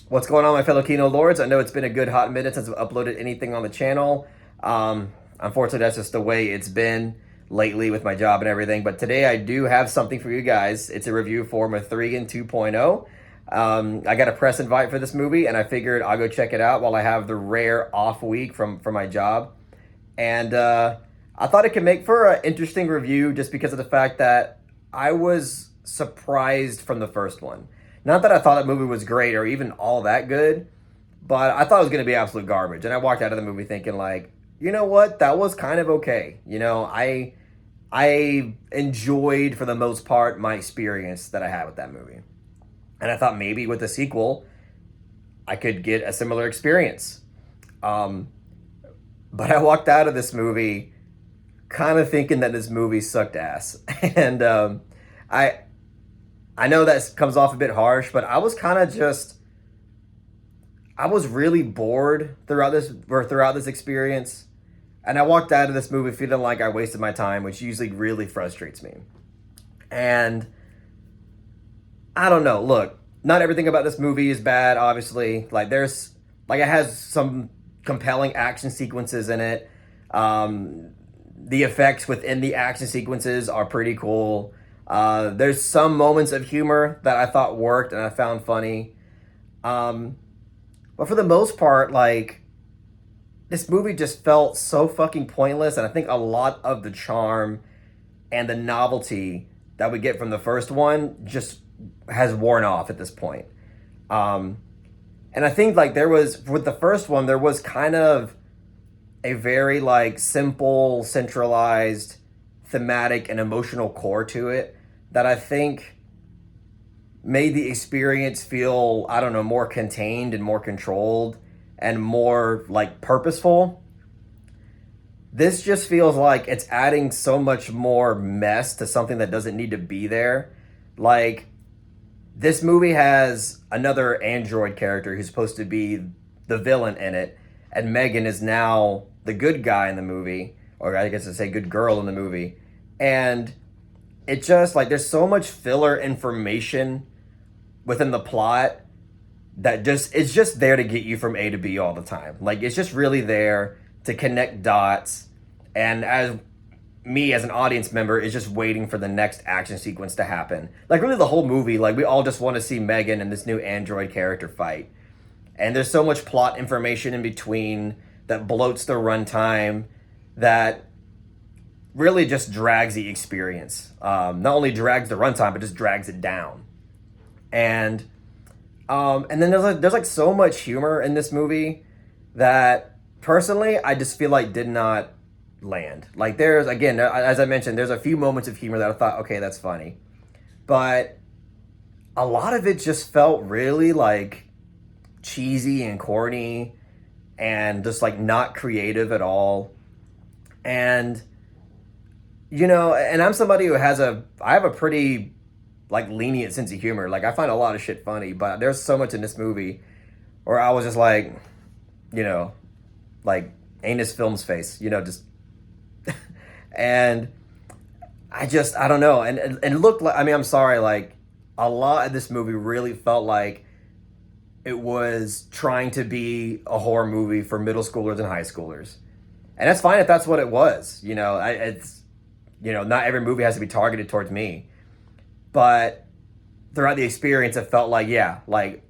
What's going on, my fellow Kino Lords? I know it's been a good hot minute since I've uploaded anything on the channel. Unfortunately, that's just the way it's been lately with my job and everything. But today I do have something for you guys. It's a review for M3GAN 2.0. I got a press invite for this movie, and I figured I'll go check it out while I have the rare off week from my job. And I thought it could make for an interesting review just because of the fact that I was surprised from the first one. Not that I thought that movie was great or even all that good, but I thought it was going to be absolute garbage. And I walked out of the movie thinking like, you know what, that was kind of okay. I enjoyed for the most part my experience that I had with that movie. And I thought maybe with the sequel, I could get a similar experience. Um, but I walked out of this movie kind of thinking that this movie sucked ass. And I I know that comes off a bit harsh, but I was kind of just I was really bored throughout this experience, and I walked out of this movie feeling like I wasted my time, which usually really frustrates me. And I don't know. Look, not everything about this movie is bad. Obviously, it has some compelling action sequences in it. The effects within the action sequences are pretty cool. There's some moments of humor that I thought worked and I found funny. Um, but for the most part, like, this movie just felt so fucking pointless. And I think a lot of the charm and the novelty that we get from the first one just has worn off at this point. Um, and I think, like, with the first one, there was kind of a very, like, simple, centralized, thematic, and emotional core to it that I think made the experience feel, I don't know, more contained and more controlled and more like purposeful. This just feels like it's adding so much more mess to something that doesn't need to be there. Like, this movie has another android character who's supposed to be the villain in it, and M3GAN is now the good guy in the movie, or I guess I say good girl in the movie. And it just like there's so much filler information within the plot that just it's just there to get you from A to B all the time. Like, it's just really there to connect dots, and as me as an audience member is just waiting for the next action sequence to happen. Like, really the whole movie, like, we all just want to see M3GAN and this new android character fight. And there's so much plot information in between that bloats the runtime that really just drags the experience. Not only drags the runtime, but just drags it down. And and then there's like so much humor in this movie that personally I just feel like did not land. Like, there's, again, as I mentioned, there's a few moments of humor that I thought, okay, that's funny, but a lot of it just felt really like cheesy and corny and just like not creative at all. And and I'm somebody who I have a pretty like lenient sense of humor. Like, I find a lot of shit funny, but there's so much in this movie where I was just like, you know, like anus films face, just and I don't know. And it looked like, I mean, I'm sorry, like, a lot of this movie really felt like it was trying to be a horror movie for middle schoolers and high schoolers. And that's fine if that's what it was. Not every movie has to be targeted towards me. But throughout the experience, it felt like, yeah, like,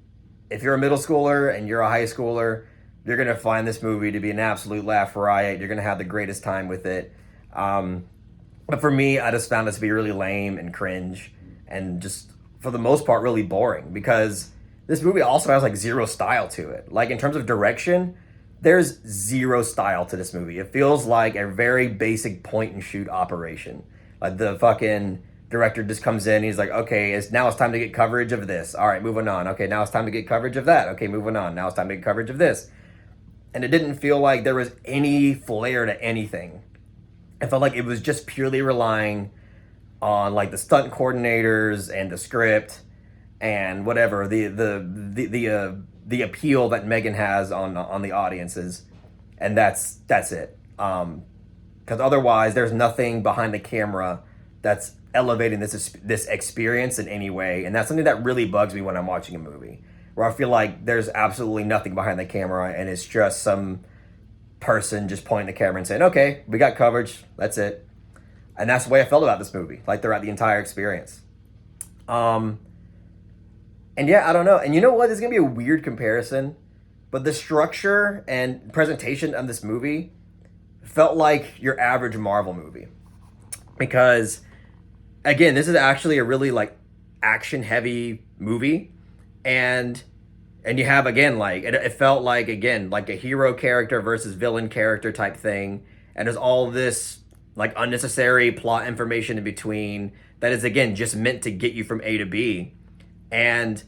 if you're a middle schooler and you're a high schooler, you're going to find this movie to be an absolute laugh riot. You're going to have the greatest time with it. But for me, I just found it to be really lame and cringe and just, for the most part, really boring, because this movie also has like zero style to it. Like, in terms of direction, there's zero style to this movie. It feels like a very basic point and shoot operation. Like, the fucking director just comes in, he's like, okay, now it's time to get coverage of this. All right, moving on. Okay, now it's time to get coverage of that. Okay, moving on. Now it's time to get coverage of this. And it didn't feel like there was any flair to anything. It felt like it was just purely relying on like the stunt coordinators and the script and whatever the appeal that M3GAN has on the audiences, and that's it. Because otherwise, there's nothing behind the camera that's elevating this experience in any way, and that's something that really bugs me when I'm watching a movie. where I feel like there's absolutely nothing behind the camera and it's just some person just pointing the camera and saying, okay, we got coverage, that's it. And that's the way I felt about this movie, like throughout the entire experience. And yeah, I don't know. And you know what? This is going to be a weird comparison, but the structure and presentation of this movie felt like your average Marvel movie. Because, again, this is actually a really, like, action-heavy movie. And you have, again, like, it felt like, again, like a hero character versus villain character type thing. And there's all this, like, unnecessary plot information in between that is, again, just meant to get you from A to B. And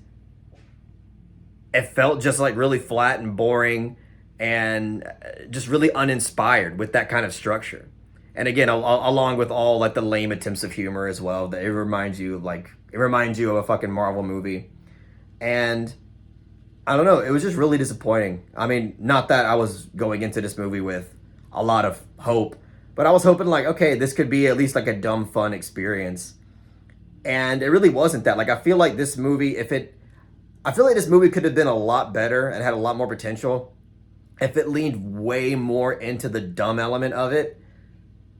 it felt just, like, really flat and boring and just really uninspired with that kind of structure. And again, along with all, like, the lame attempts of humor as well, that it reminds you of, like, it reminds you of a fucking Marvel movie. And I don't know, it was just really disappointing. I mean, not that I was going into this movie with a lot of hope, but I was hoping, like, okay, this could be at least like a dumb fun experience. And it really wasn't that. Like, I feel like this movie, I feel like this movie could have been a lot better and had a lot more potential if it leaned way more into the dumb element of it,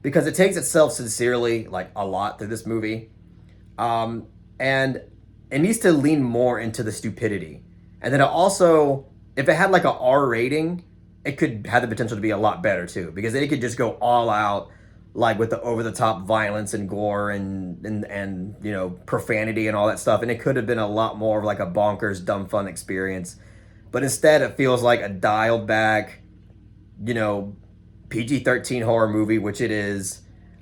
because it takes itself sincerely, like, a lot through this movie. And it needs to lean more into the stupidity. And then it also, if it had like a R rating, it could have the potential to be a lot better too, because then it could just go all out, like with the over the top violence and gore and you know, profanity and all that stuff. And it could have been a lot more of like a bonkers, dumb fun experience. But instead it feels like a dialed back, you know, PG-13 horror movie, which it is,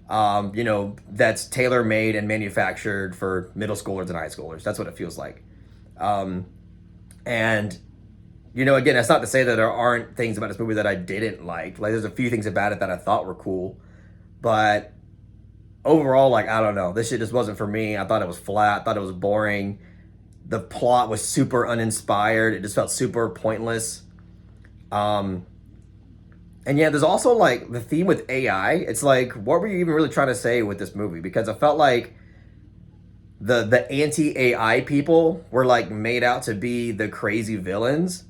you know, that's tailor-made and manufactured for middle schoolers and high schoolers. That's what it feels like. And, you know, again, that's not to say that there aren't things about this movie that I didn't like. Like, there's a few things about it that I thought were cool. But overall, like, I don't know. This shit just wasn't for me. I thought it was flat. I thought it was boring. The plot was super uninspired. It just felt super pointless. And yeah, there's also, like, the theme with AI. It's like, what were you even really trying to say with this movie? Because I felt like the anti-AI people were, like, made out to be the crazy villains.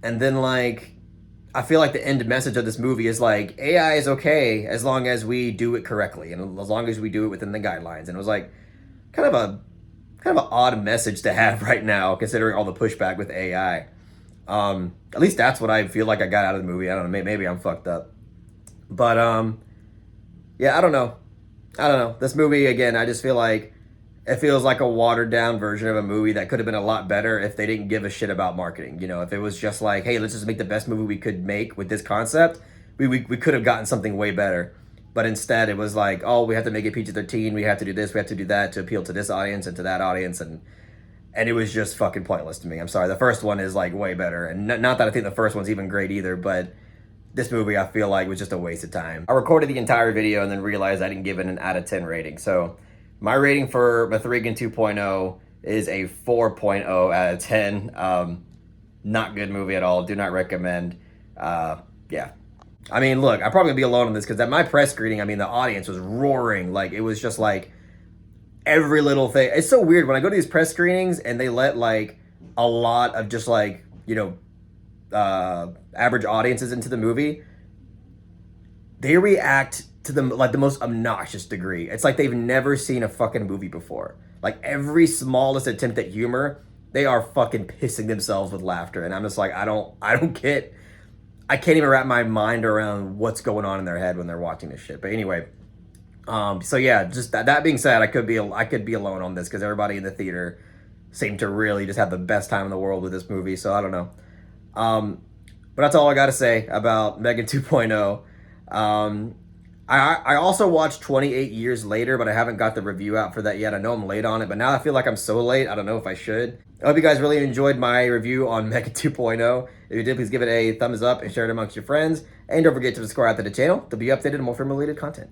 And then, like, I feel like the end message of this movie is, like, AI is okay as long as we do it correctly and as long as we do it within the guidelines. And it was, like, kind of an odd message to have right now, considering all the pushback with AI. At least that's what I feel like I got out of the movie. I don't know, maybe I'm fucked up. But, yeah, I don't know. This movie, again, I just feel like it feels like a watered down version of a movie that could have been a lot better if they didn't give a shit about marketing. You know, if it was just like, hey, let's just make the best movie we could make with this concept, we could have gotten something way better. But instead it was like, oh, we have to make it PG-13, we have to do this, we have to do that to appeal to this audience and to that audience, and it was just fucking pointless to me. I'm sorry. The first one is, like, way better. And not that I think the first one's even great either, but this movie I feel like was just a waste of time. I recorded the entire video and then realized I didn't give it an out of 10 rating. So my rating for M3GAN 2.0 is a 4.0 out of 10. Not good movie at all. Do not recommend. Yeah. I mean, look, I'm probably gonna be alone on this because at my press screening, I mean, the audience was roaring. Like, it was just like every little thing. It's so weird when I go to these press screenings and they let, like, a lot of just, like, you know, average audiences into the movie. They react to the, like, the most obnoxious degree. It's like they've never seen a fucking movie before. Like, every smallest attempt at humor, they are fucking pissing themselves with laughter. And I'm just like, I can't even wrap my mind around what's going on in their head when they're watching this shit. But anyway, so yeah, just that being said, I could be alone on this because everybody in the theater seemed to really just have the best time in the world with this movie. So I don't know. But that's all I got to say about M3GAN 2.0. I also watched 28 Years Later, but I haven't got the review out for that yet. I know I'm late on it, but now I feel like I'm so late, I don't know if I should. I hope you guys really enjoyed my review on M3GAN 2.0. If you did, please give it a thumbs up and share it amongst your friends. And don't forget to subscribe to the channel to be updated on more film-related content.